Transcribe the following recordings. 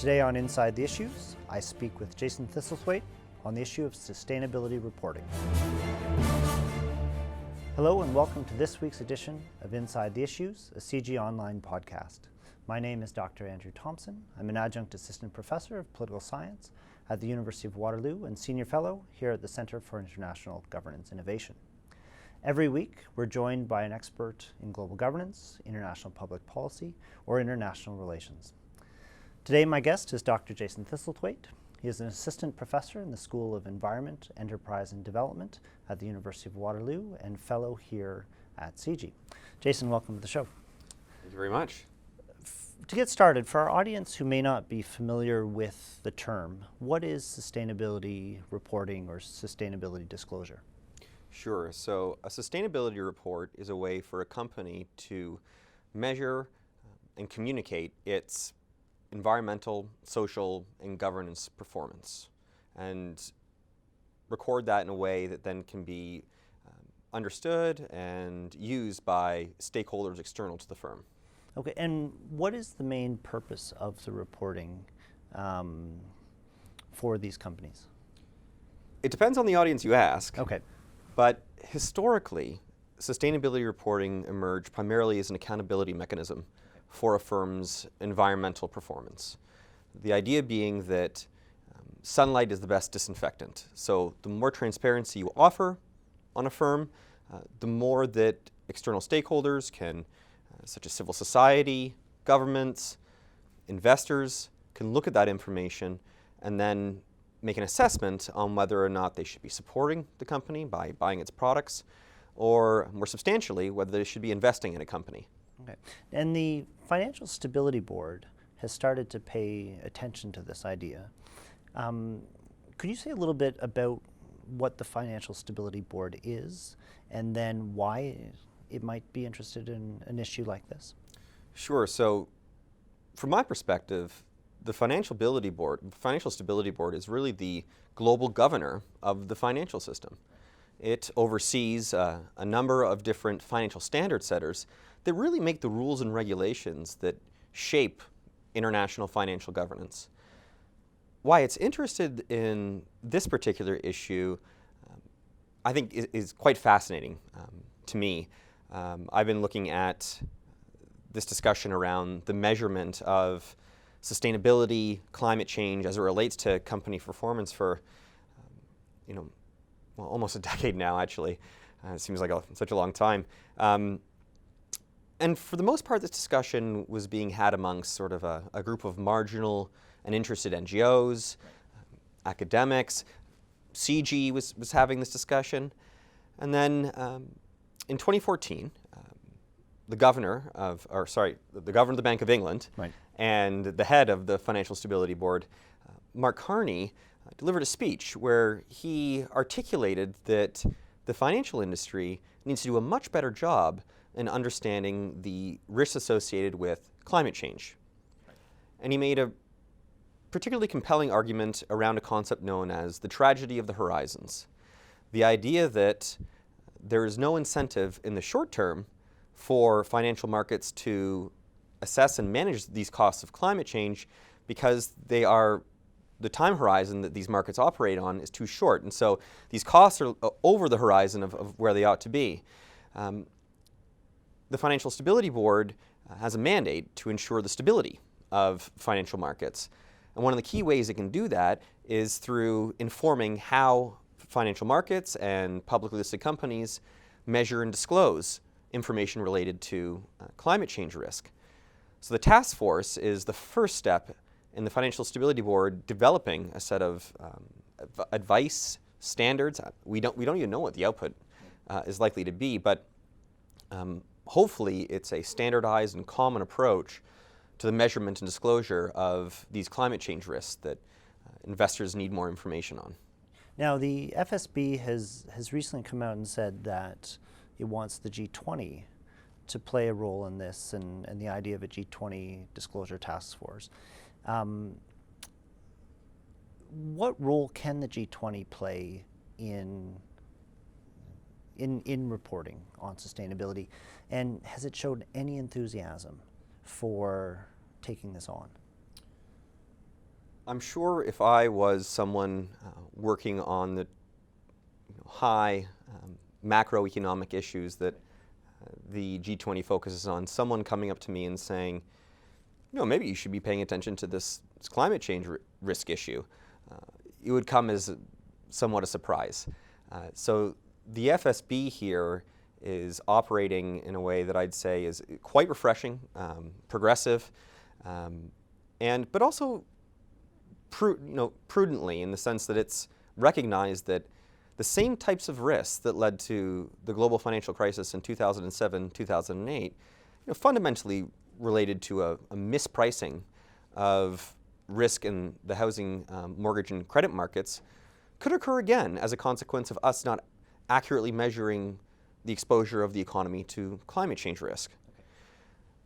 Today on Inside the Issues, I speak with Jason Thistlethwaite on the issue of sustainability reporting. Hello and welcome to this week's edition of Inside the Issues, a CIGI online podcast. My name is Dr. Andrew Thompson. I'm an adjunct assistant professor of political science at the University of Waterloo and Senior Fellow here at the Center for International Governance Innovation. Every week, we're joined by an expert in global governance, international public policy, or international relations. Today, my guest is Dr. Jason Thistlethwaite. He is an assistant professor in the School of Environment, Enterprise and Development at the University of Waterloo and fellow here at CIGI. Jason, welcome to the show. Thank you very much. To get started, for our audience who may not be familiar with the term, what is sustainability reporting or sustainability disclosure? Sure. So a sustainability report is a way for a company to measure and communicate its environmental, social, and governance performance, and record that in a way that then can be understood and used by stakeholders external to the firm. Okay, and what is the main purpose of the reporting for these companies? It depends on the audience you ask. Okay. But historically, sustainability reporting emerged primarily as an accountability mechanism for a firm's environmental performance. The idea being that sunlight is the best disinfectant. So the more transparency you offer on a firm, the more that external stakeholders can, such as civil society, governments, investors, can look at that information and then make an assessment on whether or not they should be supporting the company by buying its products, or more substantially, whether they should be investing in a company. Okay. And the Financial Stability Board has started to pay attention to this idea. Could you say a little bit about what the Financial Stability Board is, and then why it might be interested in an issue like this? Sure. So from my perspective, the Financial Stability Board is really the global governor of the financial system. It oversees a number of different financial standard setters that really make the rules and regulations that shape international financial governance. Why it's interested in this particular issue, I think is quite fascinating to me. I've been looking at this discussion around the measurement of sustainability, climate change as it relates to company performance for, almost a decade now, actually. It seems like such a long time. And for the most part, this discussion was being had amongst sort of a group of marginal and interested NGOs, academics. CIGI was having this discussion. And then in 2014, the governor of the Bank of England, right, and the head of the Financial Stability Board, Mark Carney, delivered a speech where he articulated that the financial industry needs to do a much better job in understanding the risks associated with climate change. And he made a particularly compelling argument around a concept known as the tragedy of the horizons. The idea that there is no incentive in the short term for financial markets to assess and manage these costs of climate change because the time horizon that these markets operate on is too short. And so these costs are over the horizon of where they ought to be. The Financial Stability Board has a mandate to ensure the stability of financial markets. And one of the key ways it can do that is through informing how financial markets and publicly listed companies measure and disclose information related to climate change risk. So the task force is the first step in the Financial Stability Board developing a set of advice standards. We don't even know what the output is likely to be, but hopefully it's a standardized and common approach to the measurement and disclosure of these climate change risks that investors need more information on. Now, the FSB has recently come out and said that it wants the G20 to play a role in this and the idea of a G20 disclosure task force. What role can the G20 play in reporting on sustainability, and has it showed any enthusiasm for taking this on? I'm sure if I was someone working on the high macroeconomic issues that the G20 focuses on, someone coming up to me and saying, maybe you should be paying attention to this climate change risk issue, it would come as somewhat a surprise. So the FSB here is operating in a way that I'd say is quite refreshing, progressive, but also prudently, in the sense that it's recognized that the same types of risks that led to the global financial crisis in 2007, 2008, fundamentally related to a mispricing of risk in the housing, mortgage, and credit markets, could occur again as a consequence of us not accurately measuring the exposure of the economy to climate change risk. Okay.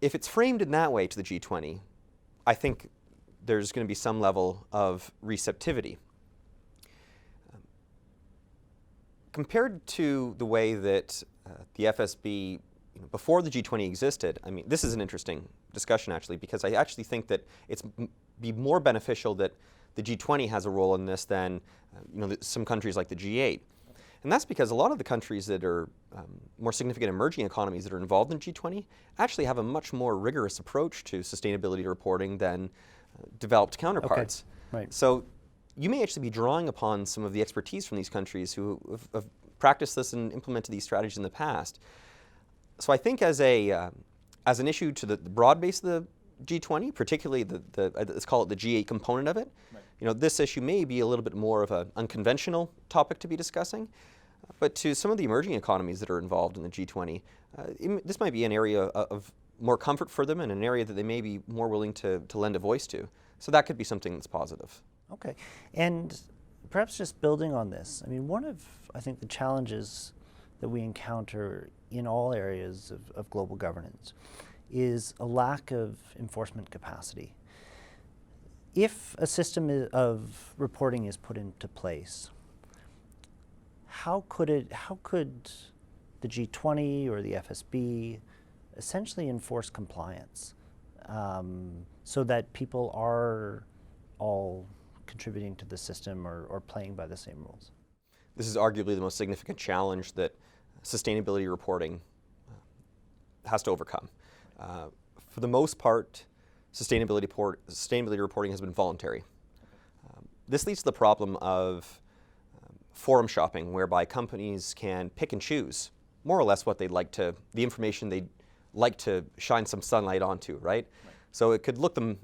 If it's framed in that way to the G20, I think there's going to be some level of receptivity. Compared to the way that the FSB, before the G20 existed, I mean, this is an interesting discussion actually, because I actually think that it's be more beneficial that the G20 has a role in this than some countries like the G8. And that's because a lot of the countries that are more significant emerging economies that are involved in G20 actually have a much more rigorous approach to sustainability reporting than developed counterparts. Okay. Right. So you may actually be drawing upon some of the expertise from these countries who have practiced this and implemented these strategies in the past. So I think as an issue to the broad base of the G20, particularly let's call it the G8 component of it, right. This issue may be a little bit more of an unconventional topic to be discussing. But to some of the emerging economies that are involved in the G20, this might be an area of more comfort for them and an area that they may be more willing to lend a voice to. So that could be something that's positive. Okay. And perhaps just building on this, I mean, one of, I think, the challenges that we encounter in all areas of global governance is a lack of enforcement capacity. If a system of reporting is put into place, how could the G20 or the FSB essentially enforce compliance so that people are all contributing to the system or playing by the same rules? This is arguably the most significant challenge that sustainability reporting has to overcome. For the most part, sustainability reporting has been voluntary. This leads to the problem of forum shopping, whereby companies can pick and choose more or less what they'd like to, the information they'd like to shine some sunlight onto, right? So it could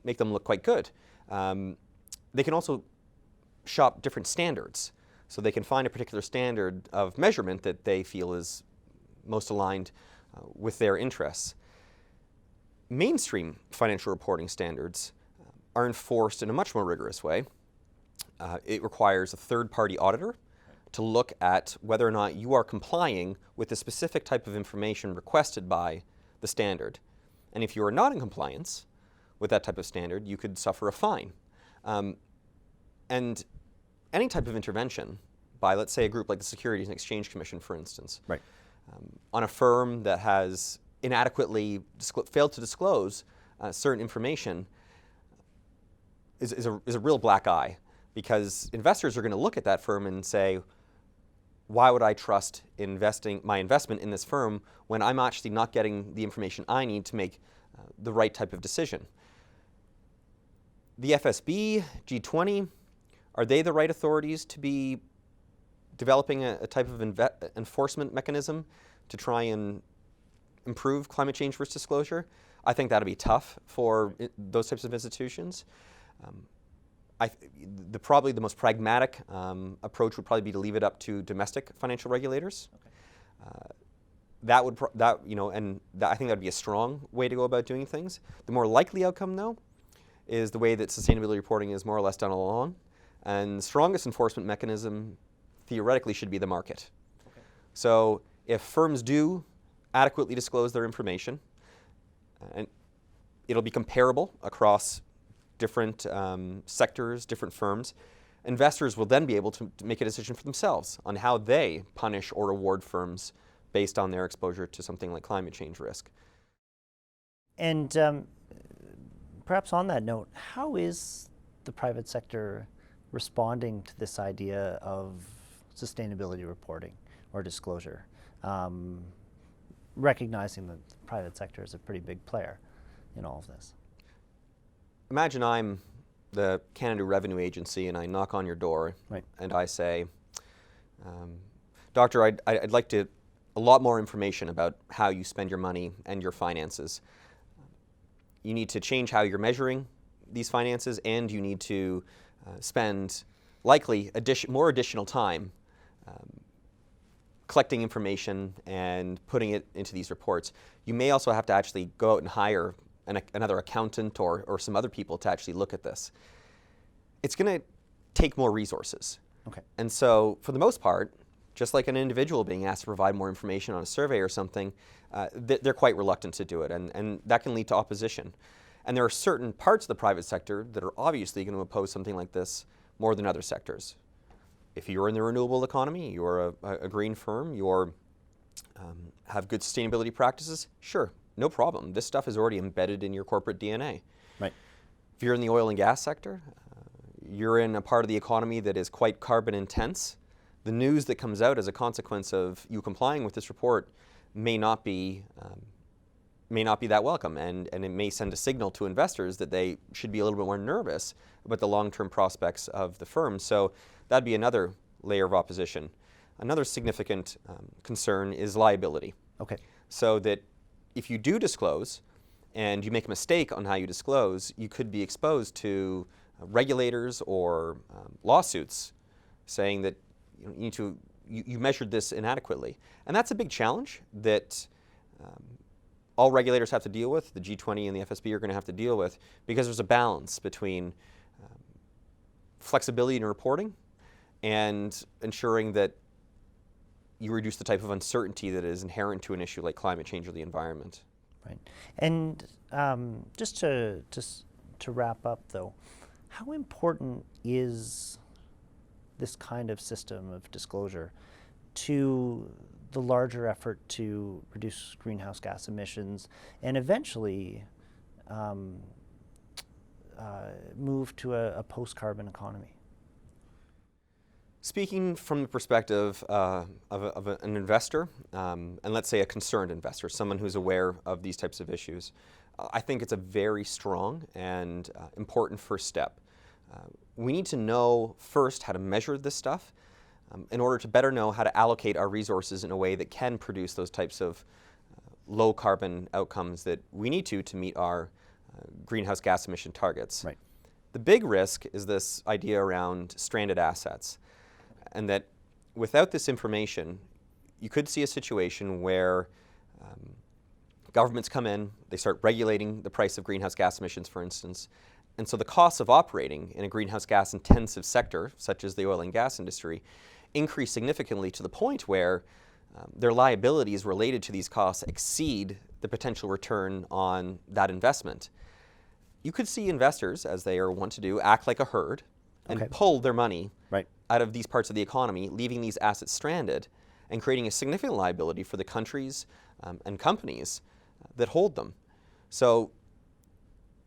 make them look quite good. They can also shop different standards. So they can find a particular standard of measurement that they feel is most aligned with their interests. Mainstream financial reporting standards are enforced in a much more rigorous way. It requires a third-party auditor to look at whether or not you are complying with the specific type of information requested by the standard. And if you are not in compliance with that type of standard, you could suffer a fine. And any type of intervention by, let's say, a group like the Securities and Exchange Commission, for instance, right. On a firm that has inadequately failed to disclose certain information is a real black eye, because investors are going to look at that firm and say, why would I trust my investment in this firm when I'm actually not getting the information I need to make the right type of decision? The FSB, G20, are they the right authorities to be developing a type of enforcement mechanism to try and improve climate change risk disclosure? I think that'll be tough for those types of institutions. Probably the most pragmatic approach would probably be to leave it up to domestic financial regulators. Okay. I think that would be a strong way to go about doing things. The more likely outcome, though, is the way that sustainability reporting is more or less done all along. And the strongest enforcement mechanism theoretically should be the market. Okay. So if firms do adequately disclose their information, and it'll be comparable across different sectors, different firms, investors will then be able to make a decision for themselves on how they punish or reward firms based on their exposure to something like climate change risk. And perhaps on that note, how is the private sector responding to this idea of sustainability reporting or disclosure, recognizing that the private sector is a pretty big player in all of this? Imagine I'm the Canada Revenue Agency and I knock on your door and I say, Doctor, I'd like a lot more information about how you spend your money and your finances. You need to change how you're measuring these finances, and you need to spend likely more additional time collecting information and putting it into these reports. You may also have to actually go out and hire another accountant or some other people to actually look at this. It's going to take more resources. Okay. And so for the most part, just like an individual being asked to provide more information on a survey or something, they're quite reluctant to do it, and that can lead to opposition. And there are certain parts of the private sector that are obviously going to oppose something like this more than other sectors. If you're in the renewable economy, you're a green firm, you're have good sustainability practices, sure, no problem. This stuff is already embedded in your corporate DNA. Right. If you're in the oil and gas sector, you're in a part of the economy that is quite carbon intense. The news that comes out as a consequence of you complying with this report may not be that welcome, and it may send a signal to investors that they should be a little bit more nervous about the long-term prospects of the firm. So that'd be another layer of opposition. Another significant concern is liability. Okay. So that if you do disclose and you make a mistake on how you disclose, you could be exposed to regulators or lawsuits saying that you measured this inadequately. And that's a big challenge that all regulators have to deal with, the G20 and the FSB are going to have to deal with, because there's a balance between flexibility in reporting and ensuring that you reduce the type of uncertainty that is inherent to an issue like climate change or the environment. Right. And just to wrap up, though, how important is this kind of system of disclosure to the larger effort to reduce greenhouse gas emissions and eventually move to a post-carbon economy? Speaking from the perspective of an investor, and let's say a concerned investor, someone who's aware of these types of issues, I think it's a very strong and important first step. We need to know first how to measure this stuff in order to better know how to allocate our resources in a way that can produce those types of low carbon outcomes that we need to meet our greenhouse gas emission targets. Right. The big risk is this idea around stranded assets, and that without this information, you could see a situation where governments come in, they start regulating the price of greenhouse gas emissions, for instance, and so the costs of operating in a greenhouse gas intensive sector, such as the oil and gas industry, increase significantly to the point where their liabilities related to these costs exceed the potential return on that investment. You could see investors, as they are wont to do, act like a herd and pull their money out of these parts of the economy, leaving these assets stranded and creating a significant liability for the countries and companies that hold them. So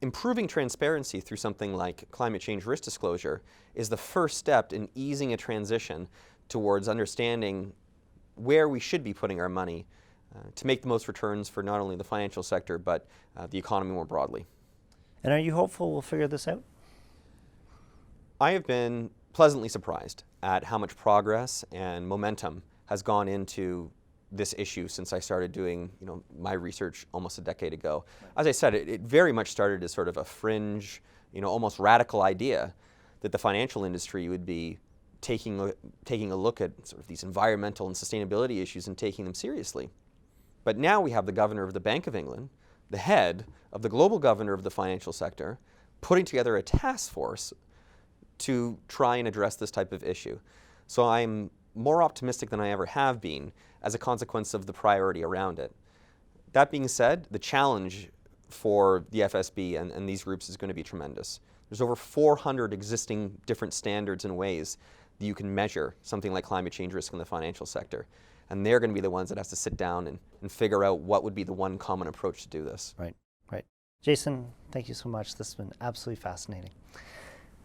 improving transparency through something like climate change risk disclosure is the first step in easing a transition towards understanding where we should be putting our money to make the most returns for not only the financial sector, but the economy more broadly. And are you hopeful we'll figure this out? I have been pleasantly surprised at how much progress and momentum has gone into this issue since I started doing my research almost a decade ago. As I said, it very much started as sort of a fringe, almost radical idea that the financial industry would be taking a look at sort of these environmental and sustainability issues and taking them seriously. But now we have the governor of the Bank of England, the head of the global governor of the financial sector, putting together a task force to try and address this type of issue. So I'm more optimistic than I ever have been as a consequence of the priority around it. That being said, the challenge for the FSB and these groups is going to be tremendous. There's over 400 existing different standards and ways that you can measure something like climate change risk in the financial sector. And they're going to be the ones that have to sit down and figure out what would be the one common approach to do this. Right. Jason, thank you so much. This has been absolutely fascinating.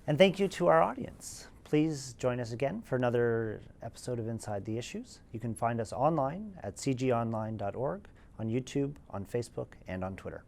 And thank you to our audience. Please join us again for another episode of Inside the Issues. You can find us online at cgonline.org, on YouTube, on Facebook, and on Twitter.